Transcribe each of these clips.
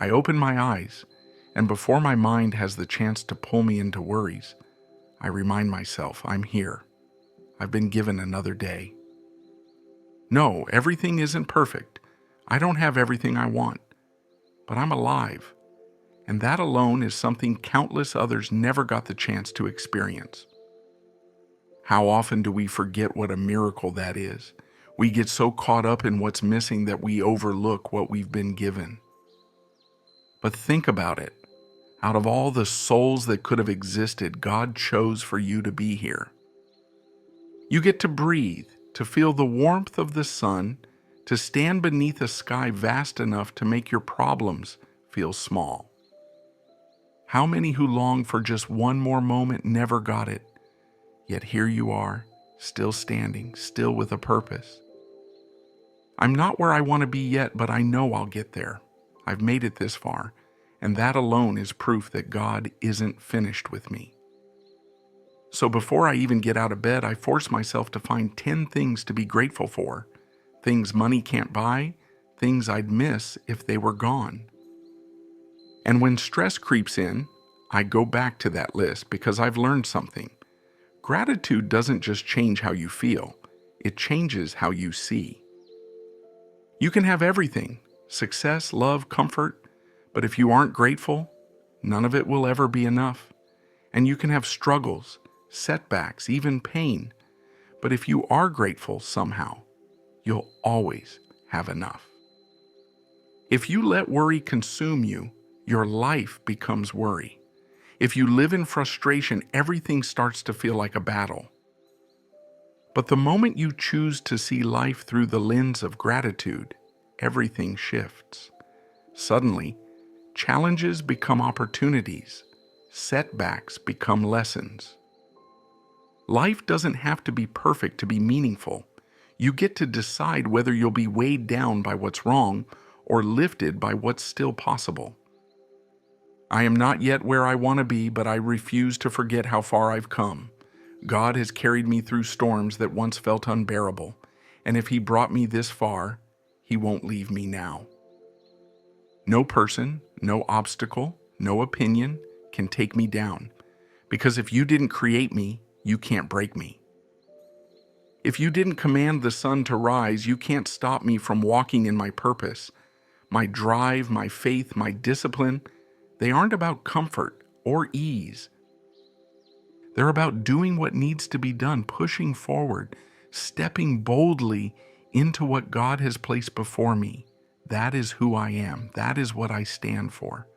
I open my eyes, and before my mind has the chance to pull me into worries, I remind myself I'm here. I've been given another day. No, everything isn't perfect. I don't have everything I want, but I'm alive, and that alone is something countless others never got the chance to experience. How often do we forget what a miracle that is? We get so caught up in what's missing that we overlook what we've been given. But think about it. Out of all the souls that could have existed, God chose for you to be here. You get to breathe, to feel the warmth of the sun, to stand beneath a sky vast enough to make your problems feel small. How many who long for just one more moment never got it? Yet here you are, still standing, still with a purpose. I'm not where I want to be yet, but I know I'll get there. I've made it this far, and that alone is proof that God isn't finished with me. So before I even get out of bed, I force myself to find 10 things to be grateful for. Things money can't buy, things I'd miss if they were gone. And when stress creeps in, I go back to that list because I've learned something. Gratitude doesn't just change how you feel, it changes how you see. You can have everything, success, love, comfort, but if you aren't grateful, none of it will ever be enough. And you can have struggles, setbacks, even pain, but if you are grateful somehow, you'll always have enough. If you let worry consume you, your life becomes worry. If you live in frustration, everything starts to feel like a battle. But the moment you choose to see life through the lens of gratitude, everything shifts. Suddenly, challenges become opportunities. Setbacks become lessons. Life doesn't have to be perfect to be meaningful. You get to decide whether you'll be weighed down by what's wrong or lifted by what's still possible. I am not yet where I want to be, but I refuse to forget how far I've come. God has carried me through storms that once felt unbearable, and if He brought me this far, He won't leave me now. No person, no obstacle, no opinion can take me down, because if you didn't create me, you can't break me. If you didn't command the sun to rise, you can't stop me from walking in my purpose. My drive, my faith, my discipline, they aren't about comfort or ease. They're about doing what needs to be done, pushing forward, stepping boldly into what God has placed before me. That is who I am. That is what I stand for.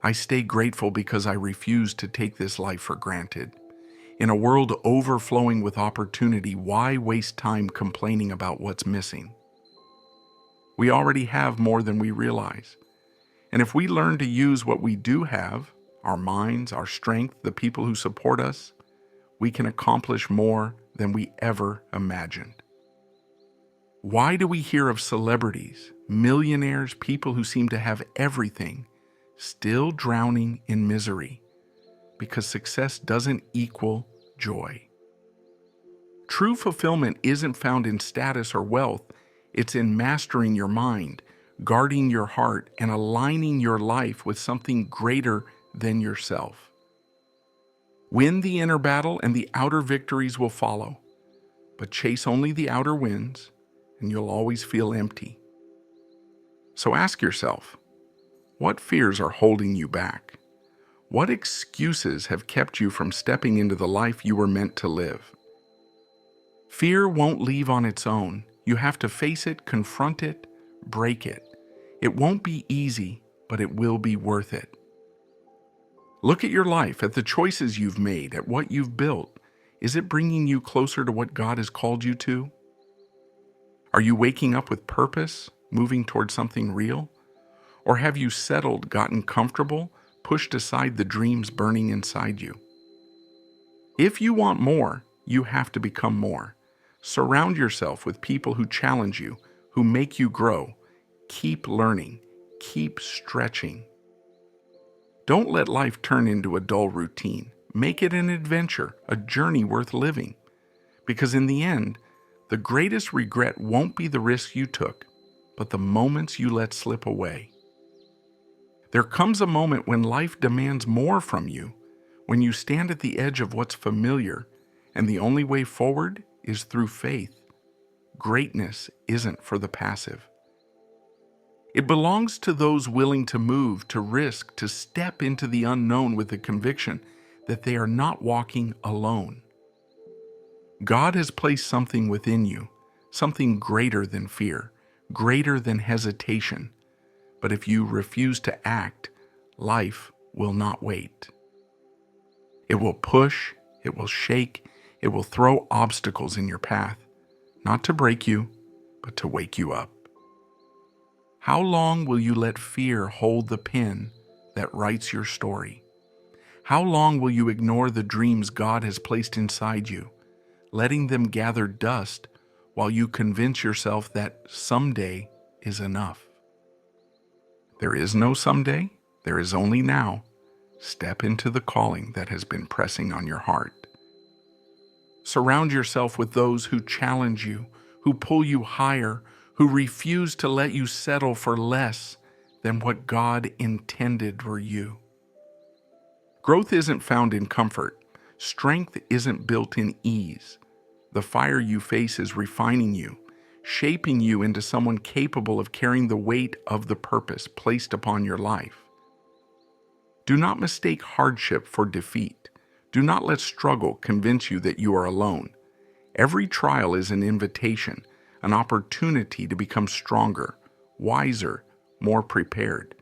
I stay grateful because I refuse to take this life for granted. In a world overflowing with opportunity, why waste time complaining about what's missing? We already have more than we realize. And if we learn to use what we do have, our minds, our strength, the people who support us, we can accomplish more than we ever imagined. Why do we hear of celebrities, millionaires, people who seem to have everything, still drowning in misery? Because success doesn't equal joy. True fulfillment isn't found in status or wealth, it's in mastering your mind, guarding your heart, and aligning your life with something greater than yourself. Win the inner battle and the outer victories will follow, but chase only the outer wins and you'll always feel empty. So ask yourself, what fears are holding you back? What excuses have kept you from stepping into the life you were meant to live? Fear won't leave on its own. You have to face it, confront it, break it. It won't be easy, but it will be worth it. Look at your life, at the choices you've made, at what you've built. Is it bringing you closer to what God has called you to? Are you waking up with purpose, moving toward something real? Or have you settled, gotten comfortable, pushed aside the dreams burning inside you? If you want more, you have to become more. Surround yourself with people who challenge you, who make you grow. Keep learning, keep stretching. Don't let life turn into a dull routine. Make it an adventure, a journey worth living. Because in the end, the greatest regret won't be the risks you took, but the moments you let slip away. There comes a moment when life demands more from you, when you stand at the edge of what's familiar, and the only way forward is through faith. Greatness isn't for the passive. It belongs to those willing to move, to risk, to step into the unknown with the conviction that they are not walking alone. God has placed something within you, something greater than fear, greater than hesitation. But if you refuse to act, life will not wait. It will push, it will shake, it will throw obstacles in your path, not to break you, but to wake you up. How long will you let fear hold the pen that writes your story? How long will you ignore the dreams God has placed inside you, letting them gather dust while you convince yourself that someday is enough? There is no someday, there is only now. Step into the calling that has been pressing on your heart. Surround yourself with those who challenge you, who pull you higher, who refuse to let you settle for less than what God intended for you. Growth isn't found in comfort. Strength isn't built in ease. The fire you face is refining you, shaping you into someone capable of carrying the weight of the purpose placed upon your life. Do not mistake hardship for defeat. Do not let struggle convince you that you are alone. Every trial is an invitation, an opportunity to become stronger, wiser, more prepared.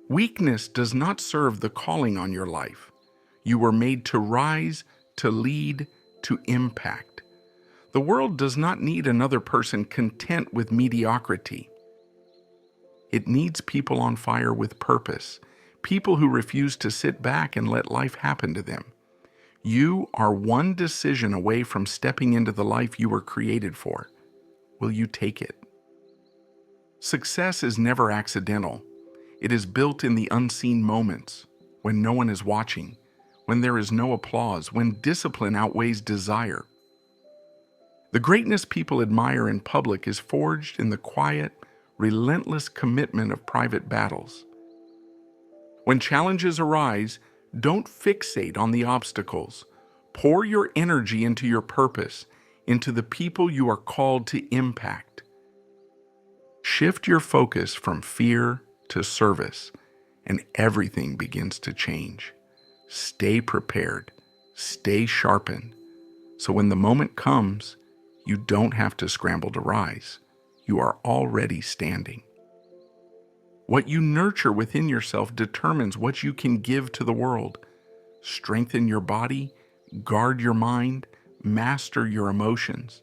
Weakness does not serve the calling on your life. You were made to rise, to lead, to impact. The world does not need another person content with mediocrity. It needs people on fire with purpose, people who refuse to sit back and let life happen to them. You are one decision away from stepping into the life you were created for. Will you take it? Success is never accidental. It is built in the unseen moments, when no one is watching, when there is no applause, when discipline outweighs desire. The greatness people admire in public is forged in the quiet, relentless commitment of private battles. When challenges arise, don't fixate on the obstacles. Pour your energy into your purpose, into the people you are called to impact. Shift your focus from fear to service, and everything begins to change. Stay prepared, stay sharpened, so when the moment comes, you don't have to scramble to rise. You are already standing. What you nurture within yourself determines what you can give to the world. Strengthen your body, guard your mind, master your emotions.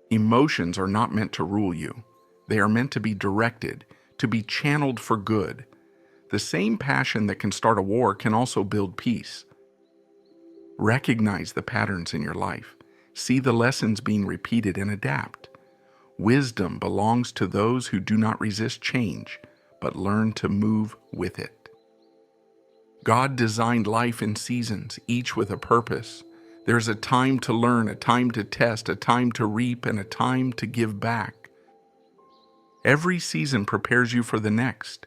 Emotions are not meant to rule you. They are meant to be directed, to be channeled for good. The same passion that can start a war can also build peace. Recognize the patterns in your life. See the lessons being repeated and adapt. Wisdom belongs to those who do not resist change, but learn to move with it. God designed life in seasons, each with a purpose. There's a time to learn, a time to test, a time to reap, and a time to give back. Every season prepares you for the next.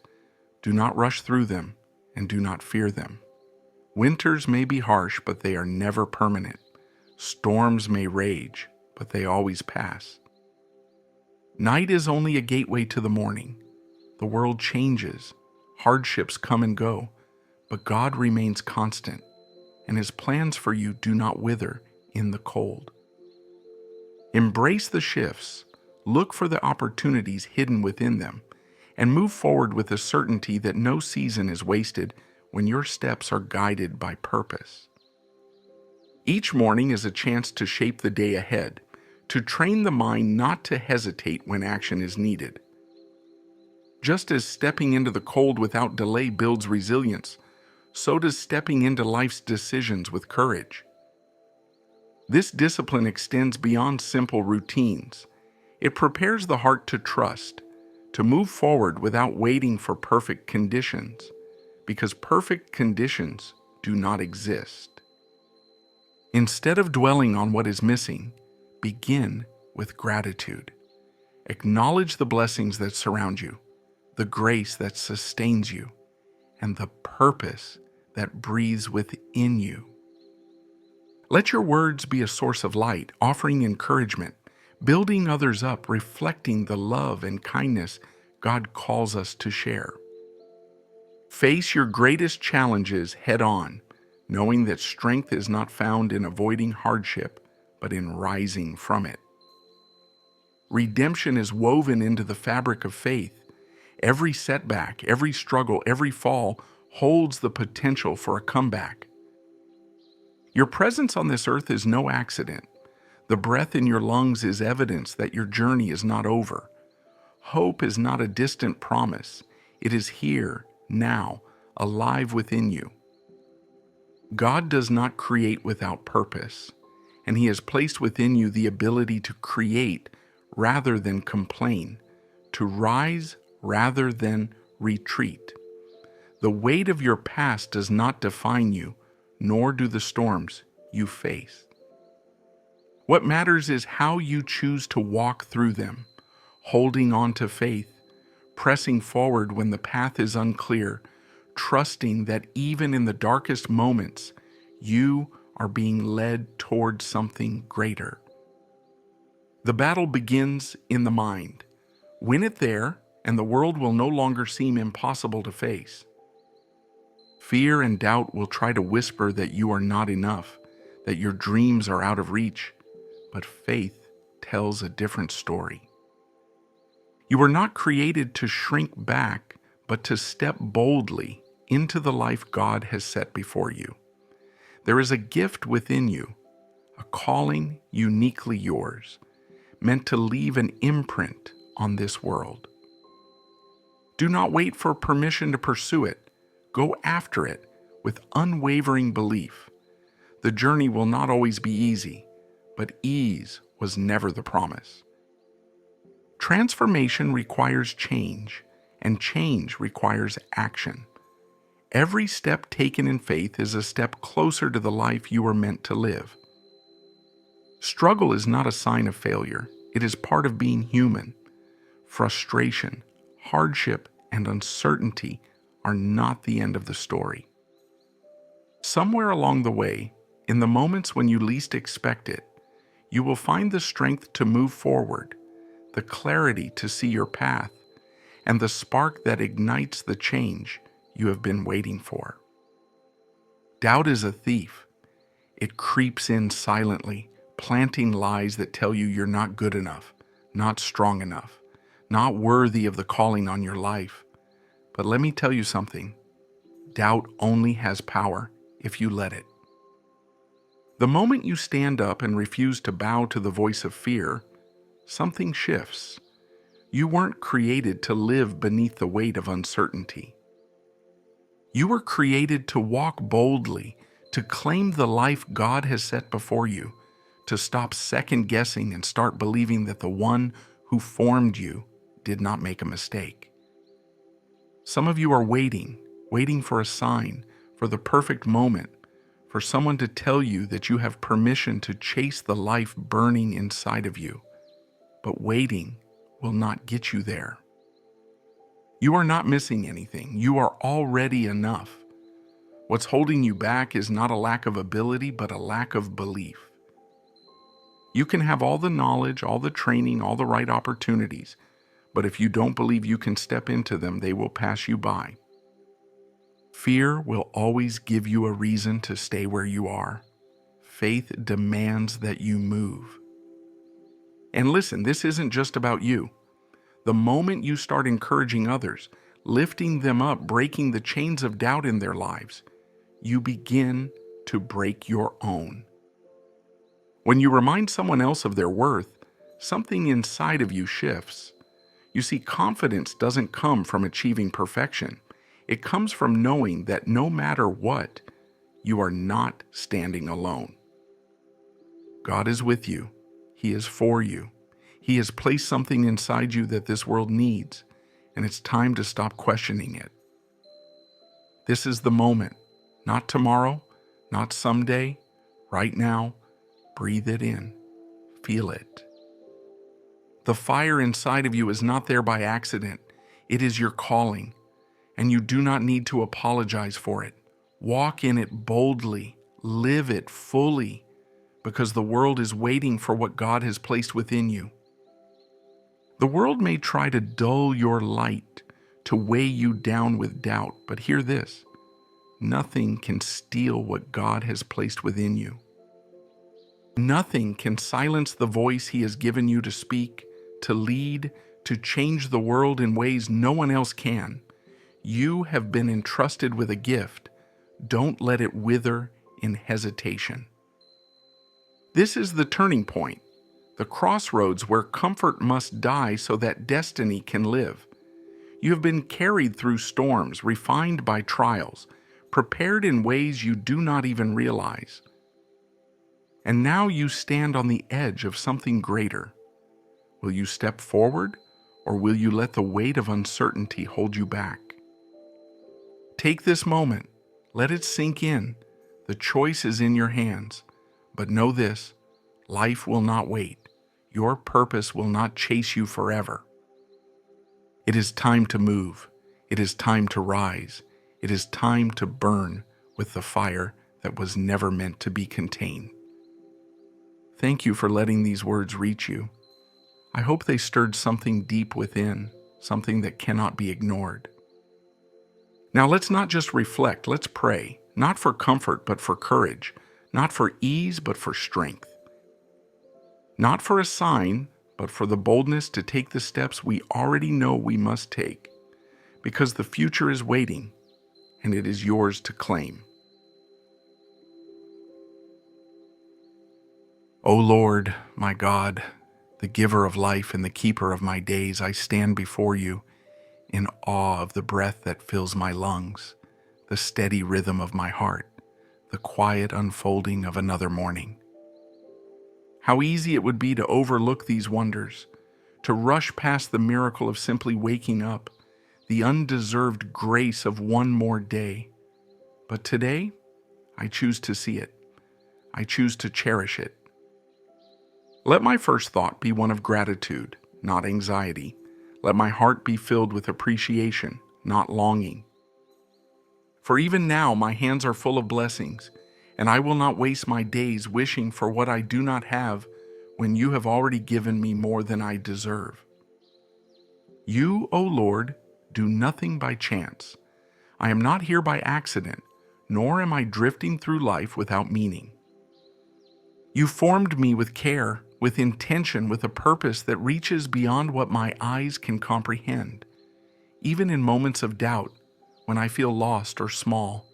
Do not rush through them, and do not fear them. Winters may be harsh, but they are never permanent. Storms may rage, but they always pass. Night is only a gateway to the morning. The world changes, hardships come and go, but God remains constant, and His plans for you do not wither in the cold. Embrace the shifts, look for the opportunities hidden within them, and move forward with the certainty that no season is wasted when your steps are guided by purpose. Each morning is a chance to shape the day ahead, to train the mind not to hesitate when action is needed. Just as stepping into the cold without delay builds resilience, so does stepping into life's decisions with courage. This discipline extends beyond simple routines. It prepares the heart to trust, to move forward without waiting for perfect conditions, because perfect conditions do not exist. Instead of dwelling on what is missing, begin with gratitude. Acknowledge the blessings that surround you, the grace that sustains you, and the purpose that breathes within you. Let your words be a source of light, offering encouragement, building others up, reflecting the love and kindness God calls us to share. Face your greatest challenges head on, knowing that strength is not found in avoiding hardship, but in rising from it. Redemption is woven into the fabric of faith. Every setback, every struggle, every fall holds the potential for a comeback. Your presence on this earth is no accident. The breath in your lungs is evidence that your journey is not over. Hope is not a distant promise. It is here, now, alive within you. God does not create without purpose, and He has placed within you the ability to create rather than complain, to rise rather than retreat. The weight of your past does not define you, nor do the storms you face. What matters is how you choose to walk through them, holding on to faith, pressing forward when the path is unclear, trusting that even in the darkest moments, you are being led toward something greater. The battle begins in the mind. Win it there, and the world will no longer seem impossible to face. Fear and doubt will try to whisper that you are not enough, that your dreams are out of reach, but faith tells a different story. You were not created to shrink back, but to step boldly into the life God has set before you. There is a gift within you, a calling uniquely yours, meant to leave an imprint on this world. Do not wait for permission to pursue it. Go after it with unwavering belief. The journey will not always be easy, but ease was never the promise. Transformation requires change, and change requires action. Every step taken in faith is a step closer to the life you were meant to live. Struggle is not a sign of failure. It is part of being human. Frustration, hardship, and uncertainty are not the end of the story. Somewhere along the way, in the moments when you least expect it, you will find the strength to move forward, the clarity to see your path, and the spark that ignites the change you have been waiting for. Doubt is a thief. It creeps in silently, planting lies that tell you you're not good enough, not strong enough, not worthy of the calling on your life. But let me tell you something. Doubt only has power if you let it. The moment you stand up and refuse to bow to the voice of fear, something shifts. You weren't created to live beneath the weight of uncertainty. You were created to walk boldly, to claim the life God has set before you, to stop second-guessing and start believing that the one who formed you did not make a mistake. Some of you are waiting for a sign, for the perfect moment, for someone to tell you that you have permission to chase the life burning inside of you. But waiting will not get you there. You are not missing anything. You are already enough. What's holding you back is not a lack of ability, but a lack of belief. You can have all the knowledge, all the training, all the right opportunities, but if you don't believe you can step into them, they will pass you by. Fear will always give you a reason to stay where you are. Faith demands that you move. And listen, this isn't just about you. The moment you start encouraging others, lifting them up, breaking the chains of doubt in their lives, you begin to break your own. When you remind someone else of their worth, something inside of you shifts. You see, confidence doesn't come from achieving perfection. It comes from knowing that no matter what, you are not standing alone. God is with you. He is for you. He has placed something inside you that this world needs, and it's time to stop questioning it. This is the moment, not tomorrow, not someday, right now. Breathe it in. Feel it. The fire inside of you is not there by accident. It is your calling, and you do not need to apologize for it. Walk in it boldly, live it fully, because the world is waiting for what God has placed within you. The world may try to dull your light, to weigh you down with doubt, but hear this: nothing can steal what God has placed within you. Nothing can silence the voice He has given you to speak, to lead, to change the world in ways no one else can. You have been entrusted with a gift. Don't let it wither in hesitation. This is the turning point, the crossroads where comfort must die so that destiny can live. You have been carried through storms, refined by trials, prepared in ways you do not even realize. And now you stand on the edge of something greater. Will you step forward, or will you let the weight of uncertainty hold you back? Take this moment. Let it sink in. The choice is in your hands. But know this: life will not wait. Your purpose will not chase you forever. It is time to move. It is time to rise. It is time to burn with the fire that was never meant to be contained. Thank you for letting these words reach you. I hope they stirred something deep within, something that cannot be ignored. Now let's not just reflect, let's pray, not for comfort, but for courage, not for ease, but for strength. Not for a sign, but for the boldness to take the steps we already know we must take, because the future is waiting, and it is yours to claim. O Lord, my God, the giver of life and the keeper of my days, I stand before you in awe of the breath that fills my lungs, the steady rhythm of my heart, the quiet unfolding of another morning. How easy it would be to overlook these wonders, to rush past the miracle of simply waking up, the undeserved grace of one more day. But today, I choose to see it. I choose to cherish it. Let my first thought be one of gratitude, not anxiety. Let my heart be filled with appreciation, not longing. For even now my hands are full of blessings, and I will not waste my days wishing for what I do not have when you have already given me more than I deserve. You, O Lord, do nothing by chance. I am not here by accident, nor am I drifting through life without meaning. You formed me with care, with intention, with a purpose that reaches beyond what my eyes can comprehend. Even in moments of doubt, when I feel lost or small,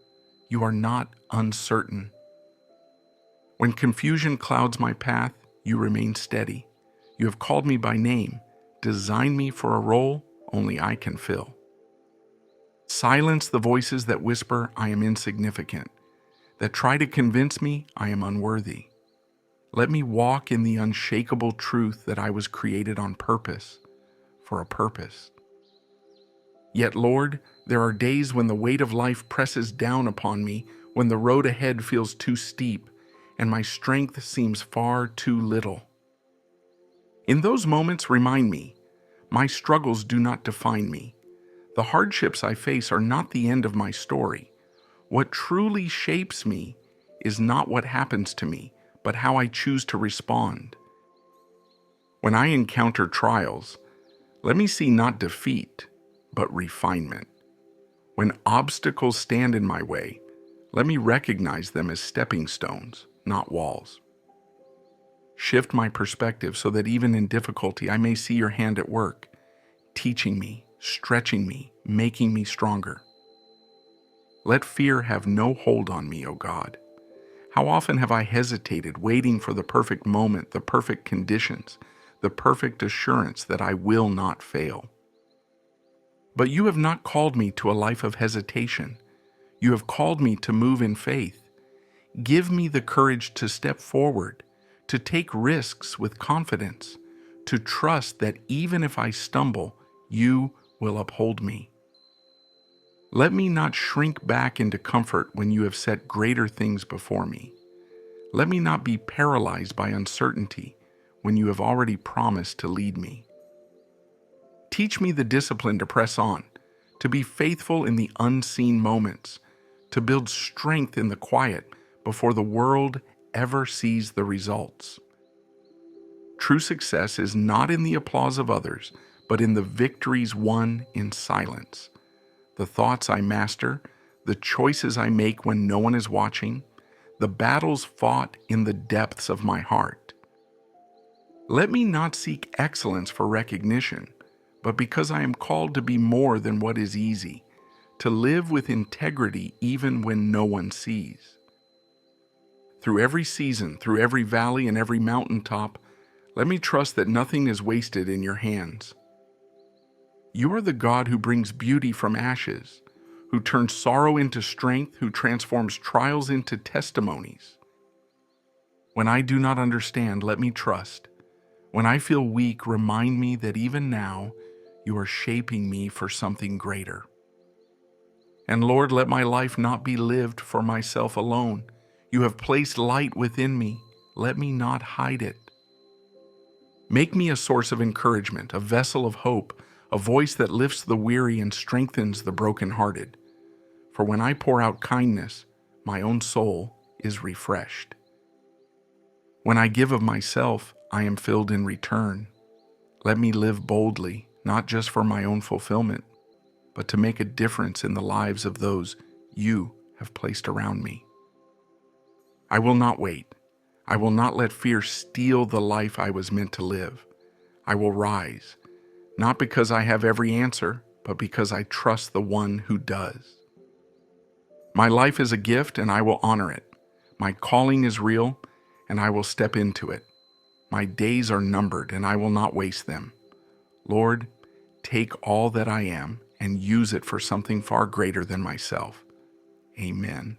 you are not uncertain. When confusion clouds my path, you remain steady. You have called me by name, designed me for a role only I can fill. Silence the voices that whisper I am insignificant, that try to convince me I am unworthy. Let me walk in the unshakable truth that I was created on purpose, for a purpose. Yet, Lord, there are days when the weight of life presses down upon me, when the road ahead feels too steep, and my strength seems far too little. In those moments, remind me, my struggles do not define me. The hardships I face are not the end of my story. What truly shapes me is not what happens to me, but how I choose to respond. When I encounter trials, let me see not defeat, but refinement. When obstacles stand in my way, let me recognize them as stepping stones, not walls. Shift my perspective so that even in difficulty I may see your hand at work, teaching me, stretching me, making me stronger. Let fear have no hold on me, O God. How often have I hesitated, waiting for the perfect moment, the perfect conditions, the perfect assurance that I will not fail. But you have not called me to a life of hesitation. You have called me to move in faith. Give me the courage to step forward, to take risks with confidence, to trust that even if I stumble, you will uphold me. Let me not shrink back into comfort when you have set greater things before me. Let me not be paralyzed by uncertainty when you have already promised to lead me. Teach me the discipline to press on, to be faithful in the unseen moments, to build strength in the quiet before the world ever sees the results. True success is not in the applause of others, but in the victories won in silence. The thoughts I master, the choices I make when no one is watching, the battles fought in the depths of my heart. Let me not seek excellence for recognition, but because I am called to be more than what is easy, to live with integrity even when no one sees. Through every season, through every valley and every mountaintop, let me trust that nothing is wasted in your hands. You are the God who brings beauty from ashes, who turns sorrow into strength, who transforms trials into testimonies. When I do not understand, let me trust. When I feel weak, remind me that even now, you are shaping me for something greater. And Lord, let my life not be lived for myself alone. You have placed light within me. Let me not hide it. Make me a source of encouragement, a vessel of hope, a voice that lifts the weary and strengthens the brokenhearted. For when I pour out kindness, my own soul is refreshed. When I give of myself, I am filled in return. Let me live boldly, not just for my own fulfillment, but to make a difference in the lives of those you have placed around me. I will not wait. I will not let fear steal the life I was meant to live. I will rise, not because I have every answer, but because I trust the one who does. My life is a gift and I will honor it. My calling is real and I will step into it. My days are numbered and I will not waste them. Lord, take all that I am and use it for something far greater than myself. Amen.